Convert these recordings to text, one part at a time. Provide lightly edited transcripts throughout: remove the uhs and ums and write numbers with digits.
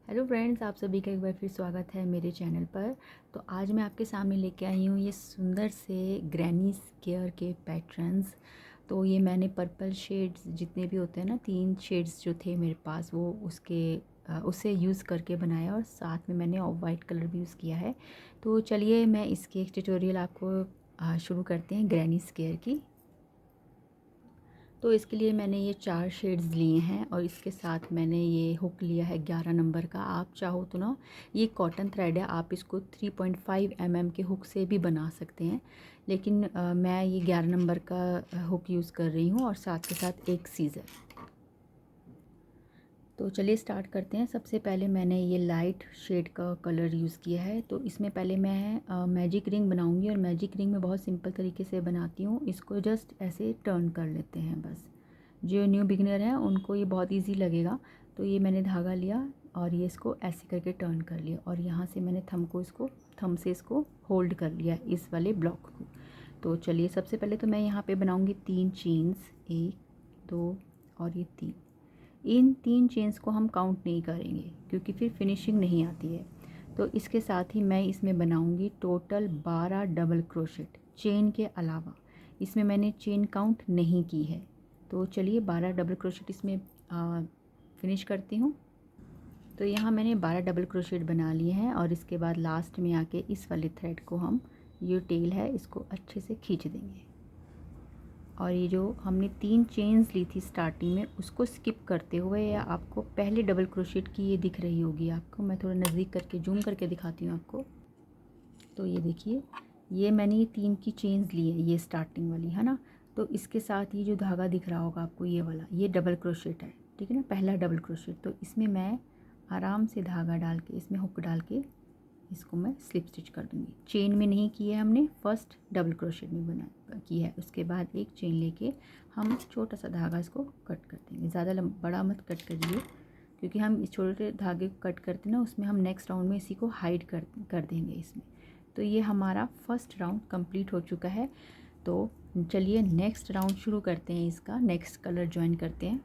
Hello friends, आप सभी का एक बार फिर स्वागत है मेरे चैनल पर। तो आज मैं आपके सामने लेके आई हूँ ये सुंदर से ग्रैनी स्क्वेयर के पैटर्न्स। तो ये मैंने पर्पल शेड्स जितने भी होते हैं ना, 3 शेड्स जो थे मेरे पास वो उससे यूज़ करके बनाया और साथ में मैंने ऑफ वाइट कलर भी यूज़ किया है। तो चलिए मैं इसकी एक ट्यूटोरियल आपको शुरू करते हैं ग्रैनी स्क्वेयर की। तो इसके लिए मैंने ये 4 शेड्स लिए हैं और इसके साथ मैंने ये हुक लिया है 11 नंबर का। आप चाहो तो ना, ये कॉटन थ्रेड है, आप इसको 3.5 mm के हुक से भी बना सकते हैं, लेकिन मैं ये 11 नंबर का हुक यूज़ कर रही हूँ और साथ के साथ एक सीज़र। तो चलिए स्टार्ट करते हैं। सबसे पहले मैंने ये लाइट शेड का कलर यूज़ किया है। तो इसमें पहले मैं मैजिक रिंग बनाऊंगी और मैजिक रिंग में बहुत सिंपल तरीके से बनाती हूँ। इसको जस्ट ऐसे टर्न कर लेते हैं बस। जो न्यू बिगिनर हैं उनको ये बहुत इजी लगेगा। तो ये मैंने धागा लिया और ये इसको ऐसे करके टर्न कर लिया और यहाँ से मैंने थम से इसको होल्ड कर लिया इस वाले ब्लॉक को। तो चलिए सबसे पहले तो मैं यहाँ पे बनाऊँगी 3 चेन्स, 1 2 और ये 3। इन 3 चेन्स को हम काउंट नहीं करेंगे क्योंकि फिर फिनिशिंग नहीं आती है। तो इसके साथ ही मैं इसमें बनाऊंगी टोटल 12 डबल क्रोशेट चेन के अलावा। इसमें मैंने चेन काउंट नहीं की है। तो चलिए 12 डबल क्रोशेट इसमें फिनिश करती हूँ। तो यहाँ मैंने 12 डबल क्रोशेट बना लिए हैं और इसके बाद लास्ट में आके इस वाले थ्रेड को हम, ये टेल है, इसको अच्छे से खींच देंगे। और ये जो हमने 3 चेन्स ली थी स्टार्टिंग में उसको स्किप करते हुए, या आपको पहले डबल क्रोशेट की ये दिख रही होगी आपको, मैं थोड़ा नज़दीक करके जूम करके दिखाती हूँ आपको। तो ये देखिए, ये मैंने ये 3 की चेन्स ली है, ये स्टार्टिंग वाली है ना। तो इसके साथ ये जो धागा दिख रहा होगा आपको, ये वाला, ये डबल क्रोशेट है, ठीक है ना, पहला डबल क्रोशेट। तो इसमें मैं आराम से धागा डाल के, इसमें हुक डाल के इसको मैं स्लिप स्टिच कर दूँगी। चेन में नहीं की है हमने, फर्स्ट डबल क्रोशेट में बना की है। उसके बाद एक चेन लेके हम छोटा सा धागा इसको कट कर देंगे। ज़्यादा बड़ा मत कट करिए क्योंकि हम इस छोटे धागे को कट करते ना, उसमें हम नेक्स्ट राउंड में इसी को हाइड कर देंगे इसमें। तो ये हमारा फर्स्ट राउंड कंप्लीट हो चुका है। तो चलिए नेक्स्ट राउंड शुरू करते हैं, इसका नेक्स्ट कलर ज्वाइन करते हैं।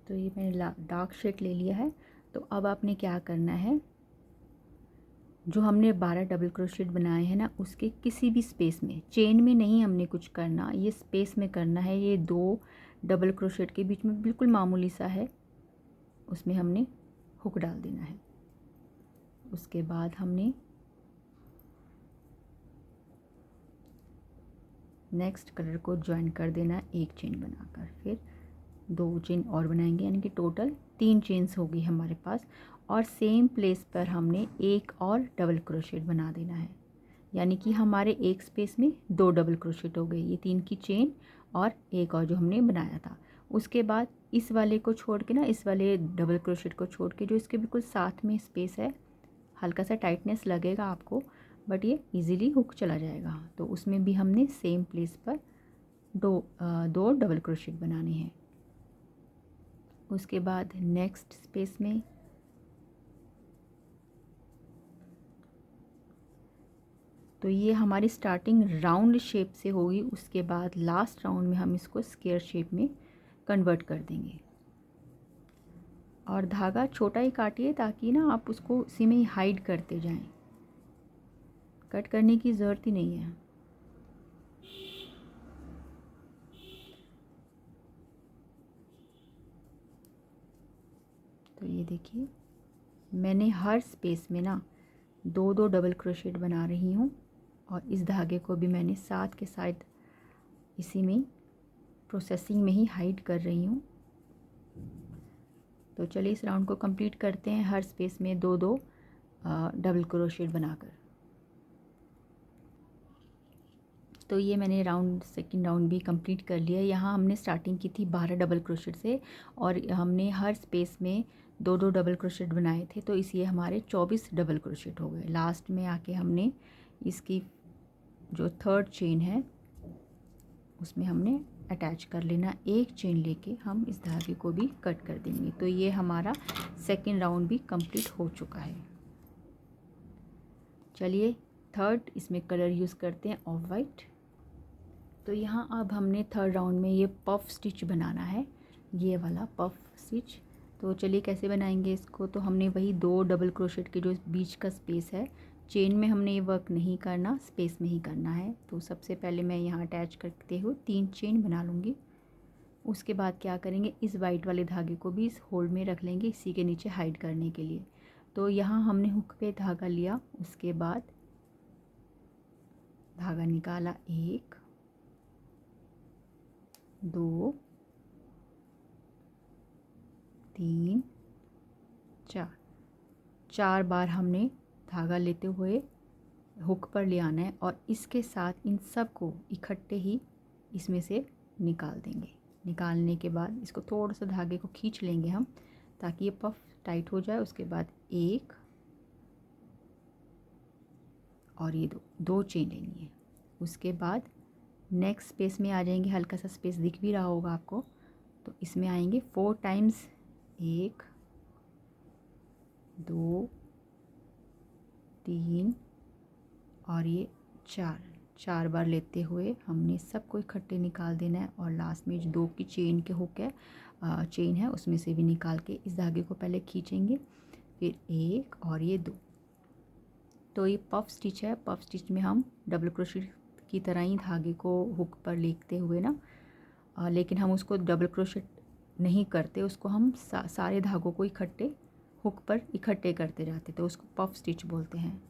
तो ये मैंने डार्क शेड ले लिया है। तो अब आपने क्या करना है, जो हमने 12 डबल क्रोशेट बनाए हैं ना, उसके किसी भी स्पेस में, चेन में नहीं हमने कुछ करना, ये स्पेस में करना है। ये 2 डबल क्रोशेट के बीच में बिल्कुल मामूली सा है, उसमें हमने हुक डाल देना है। उसके बाद हमने नेक्स्ट कलर को ज्वाइन कर देना एक चेन बनाकर, फिर 2 चेन और बनाएंगे, यानी कि टोटल 3 चेन्स होगी हमारे पास। और सेम प्लेस पर हमने एक और डबल क्रोशेट बना देना है, यानी कि हमारे एक स्पेस में 2 डबल क्रोशेट हो गए, ये 3 की चेन और एक और जो हमने बनाया था। उसके बाद इस वाले को छोड़ के ना, इस वाले डबल क्रोशेट को छोड़ के जो इसके बिल्कुल साथ में स्पेस है, हल्का सा टाइटनेस लगेगा आपको, बट ये इजीली हुक चला जाएगा। तो उसमें भी हमने सेम प्लेस पर दो डबल क्रोशेट बनाने हैं। उसके बाद नेक्स्ट स्पेस में तो ये हमारी स्टार्टिंग राउंड शेप से होगी, उसके बाद लास्ट राउंड में हम इसको स्क्वायर शेप में कन्वर्ट कर देंगे। और धागा छोटा ही काटिए ताकि ना आप उसको उसी में ही हाइड करते जाएं, कट करने की ज़रूरत ही नहीं है। तो ये देखिए, मैंने हर स्पेस में ना 2 डबल क्रोशेट बना रही हूँ और इस धागे को भी मैंने साथ के साथ इसी में प्रोसेसिंग में ही हाइड कर रही हूँ। तो चलिए इस राउंड को कंप्लीट करते हैं, हर स्पेस में 2 डबल क्रोशेट बनाकर। तो ये मैंने सेकंड राउंड भी कंप्लीट कर लिया। यहाँ हमने स्टार्टिंग की थी 12 डबल क्रोशेट से और हमने हर स्पेस में 2 डबल क्रोशेट बनाए थे, तो इसलिए हमारे 24 डबल क्रोशेट हो गए। लास्ट में आके हमने इसकी जो थर्ड चेन है उसमें हमने अटैच कर लेना, एक चेन लेके हम इस धागे को भी कट कर देंगे। तो ये हमारा सेकेंड राउंड भी कंप्लीट हो चुका है। चलिए थर्ड इसमें कलर यूज़ करते हैं ऑफ वाइट। तो यहाँ अब हमने थर्ड राउंड में ये पफ स्टिच बनाना है, ये वाला पफ स्टिच। तो चलिए कैसे बनाएंगे इसको। तो हमने वही 2 डबल क्रोशेट के जो बीच का स्पेस है, चेन में हमने ये वर्क नहीं करना, स्पेस में ही करना है। तो सबसे पहले मैं यहाँ अटैच करते हुए 3 चेन बना लूँगी। उसके बाद क्या करेंगे, इस वाइट वाले धागे को भी इस होल्ड में रख लेंगे, इसी के नीचे हाइड करने के लिए। तो यहाँ हमने हुक पे धागा लिया, उसके बाद धागा निकाला, 1 2 3 4 बार हमने धागा लेते हुए हुक पर ले आना है और इसके साथ इन सब को इकट्ठे ही इसमें से निकाल देंगे। निकालने के बाद इसको थोड़ा सा धागे को खींच लेंगे हम, ताकि ये पफ टाइट हो जाए। उसके बाद 1 और ये 2 चेन लेनी है। उसके बाद नेक्स्ट स्पेस में आ जाएंगे, हल्का सा स्पेस दिख भी रहा होगा आपको, तो इसमें आएंगे 4 टाइम्स, 1 2 3 और ये 4 बार लेते हुए हमने सबको इकट्ठे निकाल देना है। और लास्ट में जो 2 की चेन के हुक है, चेन है, उसमें से भी निकाल के इस धागे को पहले खींचेंगे, फिर 1 और ये 2। तो ये पफ स्टिच है। पफ स्टिच में हम डबल क्रोशेट की तरह ही धागे को हुक पर लेते हुए ना, लेकिन हम उसको डबल क्रोशेट नहीं करते, उसको हम सारे धागों को इकट्ठे हुक पर इकट्ठे करते जाते, तो उसको पफ स्टिच बोलते हैं।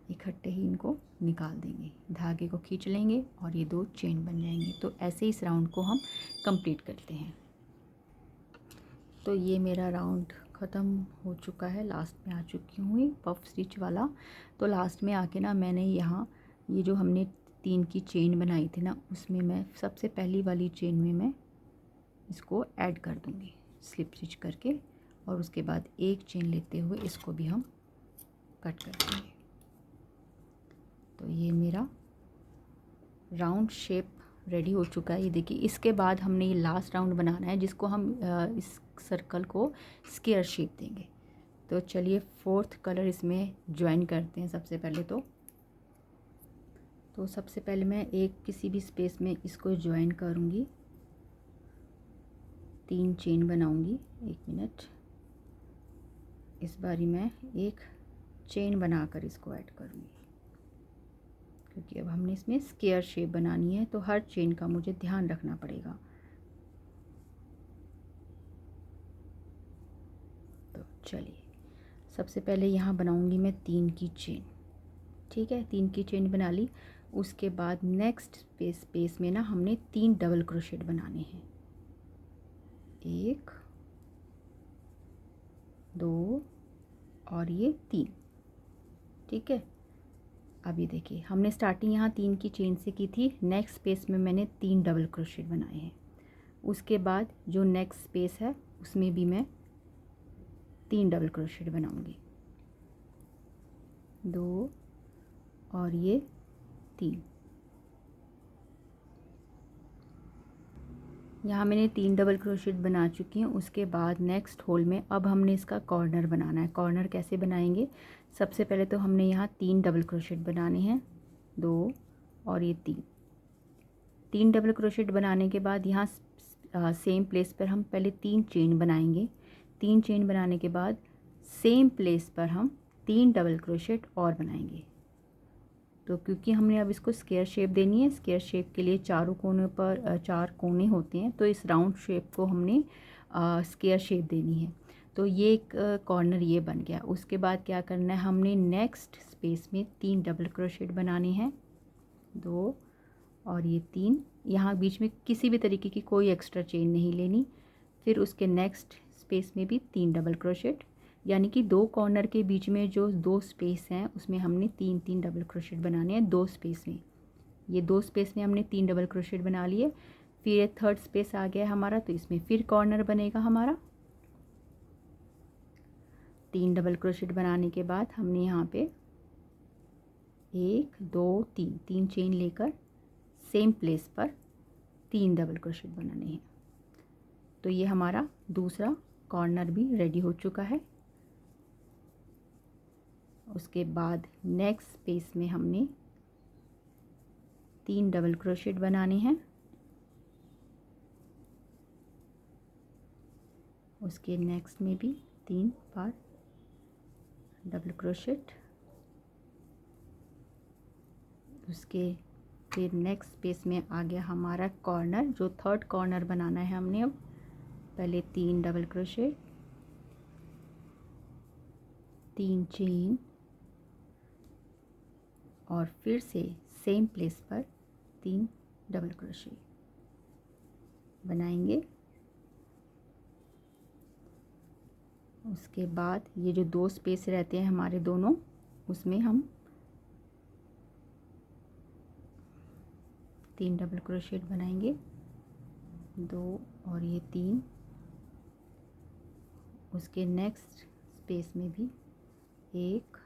इकट्ठे ही इनको निकाल देंगे, धागे को खींच लेंगे और ये 2 चेन बन जाएंगे। तो ऐसे इस राउंड को हम कंप्लीट करते हैं। तो ये मेरा राउंड ख़त्म हो चुका है, लास्ट में आ चुकी हूँ पफ स्टिच वाला। तो लास्ट में आके ना मैंने यहाँ ये जो हमने 3 की चेन बनाई थी ना, उसमें मैं सबसे पहली वाली चेन में मैं इसको ऐड कर दूँगी स्लिप स्टिच करके, और उसके बाद 1 चेन लेते हुए इसको भी हम कट कर देंगे। तो ये मेरा राउंड शेप रेडी हो चुका है। ये देखिए, इसके बाद हमने ये लास्ट राउंड बनाना है, जिसको हम इस सर्कल को स्क्वायर शेप देंगे। तो चलिए 4th कलर इसमें ज्वाइन करते हैं सबसे पहले। तो सबसे पहले मैं एक किसी भी स्पेस में इसको ज्वाइन करूँगी, 3 चेन बनाऊँगी। 1 मिनट, इस बारी मैं एक चेन बनाकर इसको ऐड करूँगी, क्योंकि अब हमने इसमें स्क्वायर शेप बनानी है, तो हर चेन का मुझे ध्यान रखना पड़ेगा। तो चलिए सबसे पहले यहाँ बनाऊँगी मैं 3 की चेन। ठीक है, 3 की चेन बना ली। उसके बाद नेक्स्ट स्पेस में ना हमने 3 डबल क्रोशेट बनाने हैं, 1 2 और ये 3। ठीक है, अभी देखिए हमने स्टार्टिंग यहाँ 3 की चेन से की थी। नेक्स्ट स्पेस में मैंने 3 डबल क्रोशेट बनाए हैं। उसके बाद जो नेक्स्ट स्पेस है उसमें भी मैं 3 डबल क्रोशेट बनाऊंगी, 2 और ये 3। यहाँ मैंने 3 डबल क्रोशेट बना चुकी हूँ। उसके बाद नेक्स्ट होल में अब हमने इसका कॉर्नर बनाना है। कॉर्नर कैसे बनाएंगे, सबसे पहले तो हमने यहाँ 3 डबल क्रोशेट बनाने हैं, 2 और ये 3 डबल क्रोशेट बनाने के बाद यहाँ सेम प्लेस पर हम पहले 3 चेन बनाएंगे। 3 चेन बनाने के बाद सेम प्लेस पर हम 3 डबल क्रोशेट और बनाएंगे। तो क्योंकि हमने अब इसको स्क्वायर शेप देनी है, स्क्वायर शेप के लिए चारों कोनों पर 4 कोने होते हैं, तो इस राउंड शेप को हमने स्क्वायर शेप देनी है। तो ये एक कॉर्नर ये बन गया। उसके बाद क्या करना है, हमने नेक्स्ट स्पेस में 3 डबल क्रोशेट बनाने हैं, 2 और ये 3। यहाँ बीच में किसी भी तरीके की कोई एक्स्ट्रा चेन नहीं लेनी। फिर उसके नेक्स्ट स्पेस में भी 3 डबल क्रोशेट, यानी कि 2 कॉर्नर के बीच में जो 2 स्पेस हैं उसमें हमने 3 डबल क्रोशेट बनाने हैं 2 स्पेस में। ये 2 स्पेस में हमने 3 डबल क्रोशेट बना लिए। फिर ये 3rd स्पेस आ गया हमारा, तो इसमें फिर कॉर्नर बनेगा हमारा। 3 डबल क्रोशेट बनाने के बाद हमने यहाँ पे 1 2 3 चेन लेकर सेम प्लेस पर 3 डबल क्रोशेट बनाने हैं। तो ये हमारा दूसरा कॉर्नर भी रेडी हो चुका है। उसके बाद नेक्स्ट स्पेस में हमने 3 डबल क्रोशेट बनाने हैं, उसके नेक्स्ट में भी 3 बार डबल क्रोशेट, उसके फिर नेक्स्ट स्पेस में आ गया हमारा कॉर्नर, जो थर्ड कॉर्नर बनाना है हमने। अब पहले 3 डबल क्रोशेट, 3 चेन और फिर से सेम प्लेस पर 3 डबल क्रोशेट बनाएंगे। उसके बाद ये जो 2 स्पेस रहते हैं हमारे दोनों, उसमें हम 3 डबल क्रोशेट बनाएंगे, 2 और ये 3। उसके नेक्स्ट स्पेस में भी 1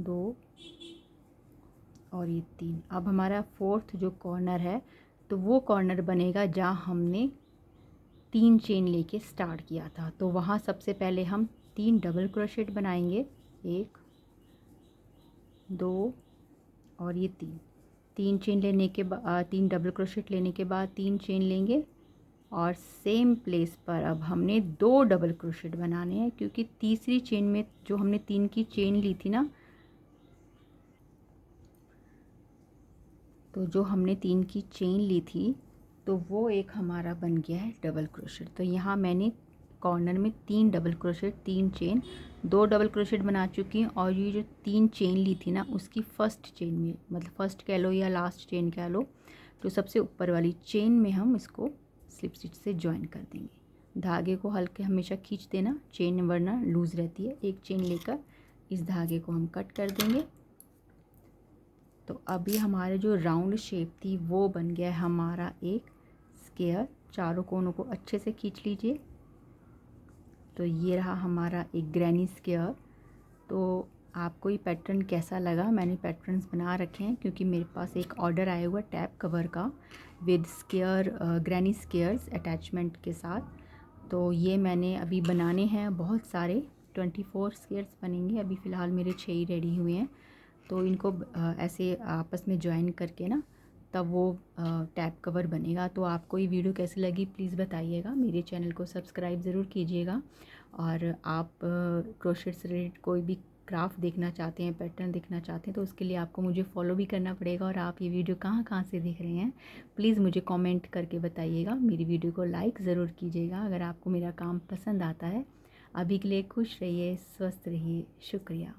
2 और ये 3। अब हमारा फोर्थ जो कॉर्नर है, तो वो कॉर्नर बनेगा जहाँ हमने 3 चेन लेके स्टार्ट किया था। तो वहाँ सबसे पहले हम 3 डबल क्रोशेट बनाएंगे, 1 2 और ये 3 चेन लेने के बाद 3 डबल क्रोशेट लेने के बाद 3 चेन लेंगे और सेम प्लेस पर अब हमने 2 डबल क्रोशेट बनाने हैं, क्योंकि तीसरी चेन में जो हमने 3 की चेन ली थी ना, तो जो हमने 3 की चेन ली थी तो वो एक हमारा बन गया है डबल क्रोशेट। तो यहाँ मैंने कॉर्नर में 3 double crochet, 3 chain, 2 double crochet बना चुकी हूँ। और ये जो 3 चेन ली थी ना, उसकी फर्स्ट चेन में, मतलब फर्स्ट कह लो या लास्ट चेन कह लो, तो सबसे ऊपर वाली चेन में हम इसको स्लिप स्टिच से ज्वाइन कर देंगे। धागे को हल्के हमेशा खींच देना, चेन वरना लूज़ रहती है। एक चेन लेकर इस धागे को हम कट कर देंगे। तो अभी हमारे जो राउंड शेप थी वो बन गया है हमारा एक स्क्वायर। चारों कोनों को अच्छे से खींच लीजिए। तो ये रहा हमारा एक ग्रैनी स्क्वायर। तो आपको ये पैटर्न कैसा लगा? मैंने पैटर्न्स बना रखे हैं क्योंकि मेरे पास एक ऑर्डर आया हुआ टैप कवर का with square, granny squares attachment के साथ। तो ये मैंने अभी बनाने हैं बहुत सारे, 24 स्क्वायर्स बनेंगे। अभी फ़िलहाल मेरे 6 ही रेडी हुए हैं। तो इनको ऐसे आपस में ज्वाइन करके ना, तब वो टैप कवर बनेगा। तो आपको ये वीडियो कैसी लगी प्लीज़ बताइएगा। मेरे चैनल को सब्सक्राइब ज़रूर कीजिएगा। और आप क्रोशेट से रिलेटेड कोई भी क्राफ्ट देखना चाहते हैं, पैटर्न देखना चाहते हैं, तो उसके लिए आपको मुझे फॉलो भी करना पड़ेगा। और आप ये वीडियो कहाँ कहाँ से देख रहे हैं प्लीज़ मुझे कमेंट करके बताइएगा। मेरी वीडियो को लाइक ज़रूर कीजिएगा अगर आपको मेरा काम पसंद आता है। अभी के लिए खुश रहिए, स्वस्थ रहिए। शुक्रिया।